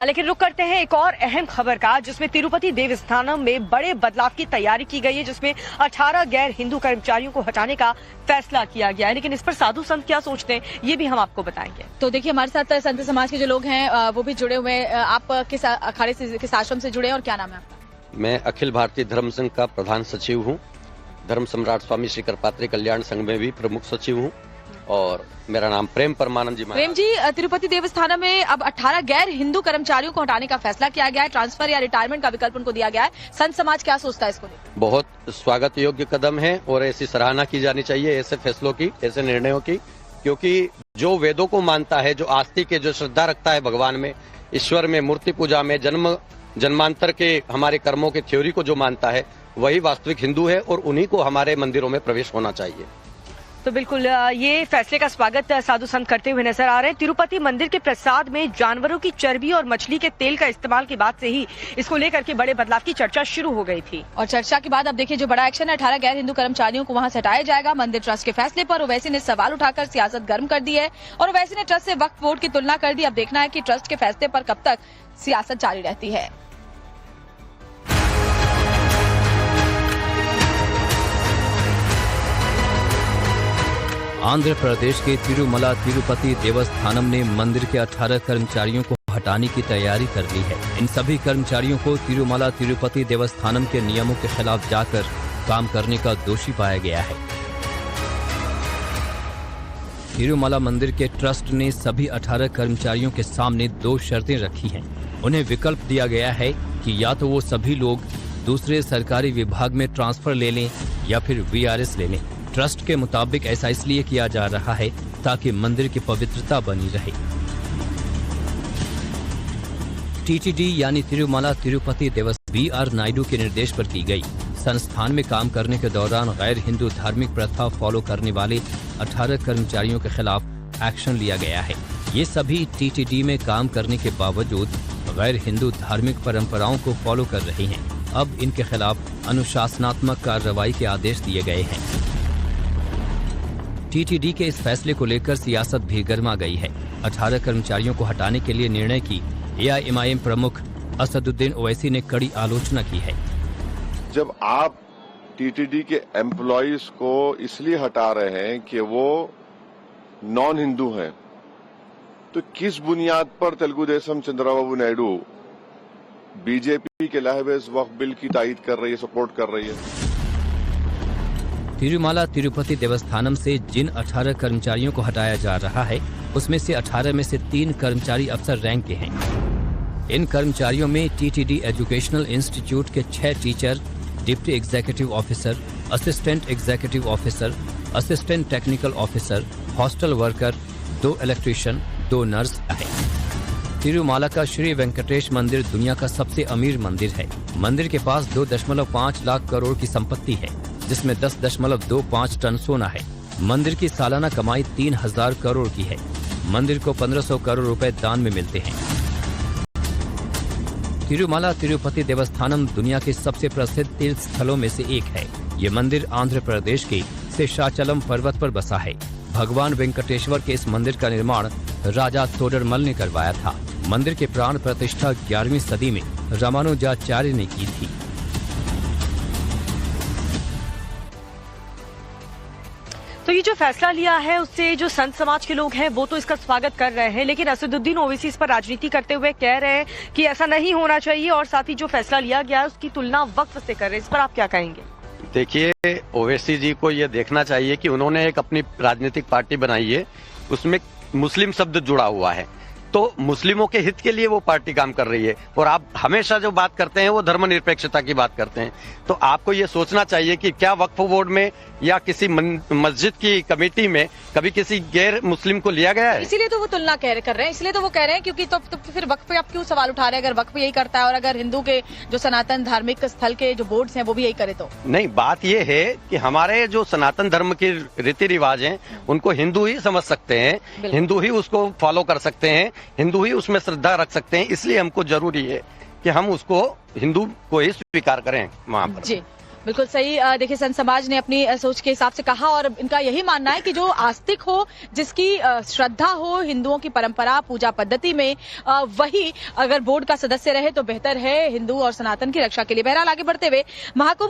लेकिन रुक करते हैं एक और अहम खबर का, जिसमें तिरुपति देवस्थानम में बड़े बदलाव की तैयारी की गई है, जिसमें 18 गैर हिंदू कर्मचारियों को हटाने का फैसला किया गया है। लेकिन इस पर साधु संत क्या सोचते हैं, ये भी हम आपको बताएंगे। तो देखिए, हमारे साथ संत समाज के जो लोग हैं वो भी जुड़े हुए हैं। आप किस अखाड़े से, किस आश्रम से जुड़े हैं और क्या नाम है आपका? मैं अखिल भारतीय धर्म संघ का प्रधान सचिव हूँ। धर्म सम्राट स्वामी श्री करपात्री कल्याण संघ में भी प्रमुख सचिव हूँ और मेरा नाम प्रेम परमानंद जी। प्रेम जी, तिरुपति देवस्थानम में अब 18 गैर हिंदू कर्मचारियों को हटाने का फैसला किया गया है। ट्रांसफर या रिटायरमेंट का विकल्प उनको दिया गया है। संत समाज क्या सोचता है इसको लेकर? बहुत स्वागत योग्य कदम है और ऐसी सराहना की जानी चाहिए ऐसे फैसलों की, ऐसे निर्णयों की, क्योंकि जो वेदों को मानता है, जो आस्तिक है, जो श्रद्धा रखता है भगवान में, ईश्वर में, मूर्ति पूजा में, जन्मांतर के हमारे कर्मों के थ्योरी को जो मानता है, वही वास्तविक हिंदू है और उन्हीं को हमारे मंदिरों में प्रवेश होना चाहिए। तो बिल्कुल ये फैसले का स्वागत साधु संत करते हुए नजर आ रहे हैं। तिरुपति मंदिर के प्रसाद में जानवरों की चर्बी और मछली के तेल का इस्तेमाल के बाद से ही इसको लेकर के बड़े बदलाव की चर्चा शुरू हो गई थी। और चर्चा के बाद अब देखिए जो बड़ा एक्शन है, 18 गैर हिंदू कर्मचारियों को वहां से हटाया जाएगा। मंदिर ट्रस्ट के फैसले पर ओवैसी ने सवाल उठाकर सियासत गर्म कर दी है और ओवैसी ने ट्रस्ट से वक्फ बोर्ड की तुलना कर दी। अब देखना है कि ट्रस्ट के फैसले पर कब तक सियासत जारी रहती है। आंध्र प्रदेश के तिरुमला तिरुपति देवस्थानम ने मंदिर के 18 कर्मचारियों को हटाने की तैयारी कर ली है। इन सभी कर्मचारियों को तिरुमला तिरुपति देवस्थानम के नियमों के खिलाफ जाकर काम करने का दोषी पाया गया है। तिरुमला मंदिर के ट्रस्ट ने सभी 18 कर्मचारियों के सामने 2 शर्तें रखी हैं। उन्हें विकल्प दिया गया है कि या तो वो सभी लोग दूसरे सरकारी विभाग में ट्रांसफर ले लें या फिर VRS ले लें। ट्रस्ट के मुताबिक ऐसा इसलिए किया जा रहा है ताकि मंदिर की पवित्रता बनी रहे। TTD यानी तिरुमला तिरुपति देवस्थानम VR नायडू के निर्देश पर की गई। संस्थान में काम करने के दौरान गैर हिंदू धार्मिक प्रथा फॉलो करने वाले 18 कर्मचारियों के खिलाफ एक्शन लिया गया है। ये सभी TTD में काम करने के बावजूद गैर हिंदू धार्मिक परंपराओं को फॉलो कर रहे हैं। अब इनके खिलाफ अनुशासनात्मक कार्रवाई के आदेश दिए गए हैं। TTD के इस फैसले को लेकर सियासत भी गर्मा गई है। 18 कर्मचारियों को हटाने के लिए निर्णय की AIMIM प्रमुख असदुद्दीन ओवैसी ने कड़ी आलोचना की है। जब आप TTD के एम्प्लॉइज को इसलिए हटा रहे हैं कि वो नॉन हिंदू हैं, तो किस बुनियाद पर तेलुगु देशम चंद्रबाबू नायडू BJP के लाए वक्फ बिल की तायीद कर रही है, सपोर्ट कर रही है? तिरुमला तिरुपति देवस्थानम से जिन 18 कर्मचारियों को हटाया जा रहा है, उसमें से 18 में से 3 कर्मचारी अफसर रैंक के हैं। इन कर्मचारियों में TTD एजुकेशनल इंस्टीट्यूट के 6 teacher, deputy executive officer, assistant executive officer, assistant technical officer, hostel worker, 2 electrician, 2 nurse हैं। तिरुमाला का श्री वेंकटेश मंदिर दुनिया का सबसे अमीर मंदिर है। मंदिर के पास 2.5 लाख करोड़ की संपत्ति है, जिसमें 10.25 टन सोना है। मंदिर की सालाना कमाई 3000 करोड़ की है। मंदिर को 1500 करोड़ रुपए दान में मिलते हैं। तिरुमला तिरुपति देवस्थानम दुनिया के सबसे प्रसिद्ध तीर्थ स्थलों में से एक है। ये मंदिर आंध्र प्रदेश के शेषाचलम पर्वत पर बसा है। भगवान वेंकटेश्वर के इस मंदिर का निर्माण राजा तोडरमल ने करवाया था। मंदिर के प्राण प्रतिष्ठा 11वीं सदी में रामानुजाचार्य ने की थी। तो ये जो फैसला लिया है, उससे जो संत समाज के लोग हैं वो तो इसका स्वागत कर रहे हैं, लेकिन असदुद्दीन ओवैसी इस पर राजनीति करते हुए कह रहे हैं कि ऐसा नहीं होना चाहिए और साथ ही जो फैसला लिया गया है उसकी तुलना वक्फ से कर रहे हैं। इस पर आप क्या कहेंगे? देखिए, ओवैसी जी को ये देखना चाहिए कि उन्होंने एक अपनी राजनीतिक पार्टी बनाई है, उसमें मुस्लिम शब्द जुड़ा हुआ है, तो मुस्लिमों के हित के लिए वो पार्टी काम कर रही है। और आप हमेशा जो बात करते हैं वो धर्मनिरपेक्षता की बात करते हैं, तो आपको ये सोचना चाहिए कि क्या वक्फ बोर्ड में या किसी मस्जिद की कमेटी में कभी किसी गैर मुस्लिम को लिया गया है? इसीलिए तो वो तुलना कर रहे हैं, इसलिए तो वो कह रहे हैं, क्योंकि तो फिर वक्फ पे आप क्यों सवाल उठा रहे हैं? अगर वक्फ यही करता है और अगर हिंदू के जो सनातन धार्मिक स्थल के जो बोर्ड्स हैं वो भी यही करे तो? नहीं, बात ये है कि हमारे जो सनातन धर्म के रीति रिवाज हैं उनको हिंदू ही समझ सकते हैं, हिंदू ही उसको फॉलो कर सकते हैं, हिंदू ही उसमें श्रद्धा रख सकते हैं। इसलिए हमको जरूरी है कि हम उसको हिंदू को ही स्वीकार करें वहाँ पर। जी, बिल्कुल सही। देखिए, संत समाज ने अपनी सोच के हिसाब से कहा और इनका यही मानना है कि जो आस्तिक हो, जिसकी श्रद्धा हो हिंदुओं की परंपरा पूजा पद्धति में, वही अगर बोर्ड का सदस्य रहे तो बेहतर है हिंदू और सनातन की रक्षा के लिए। बहरहाल आगे बढ़ते हुए महाकुंभ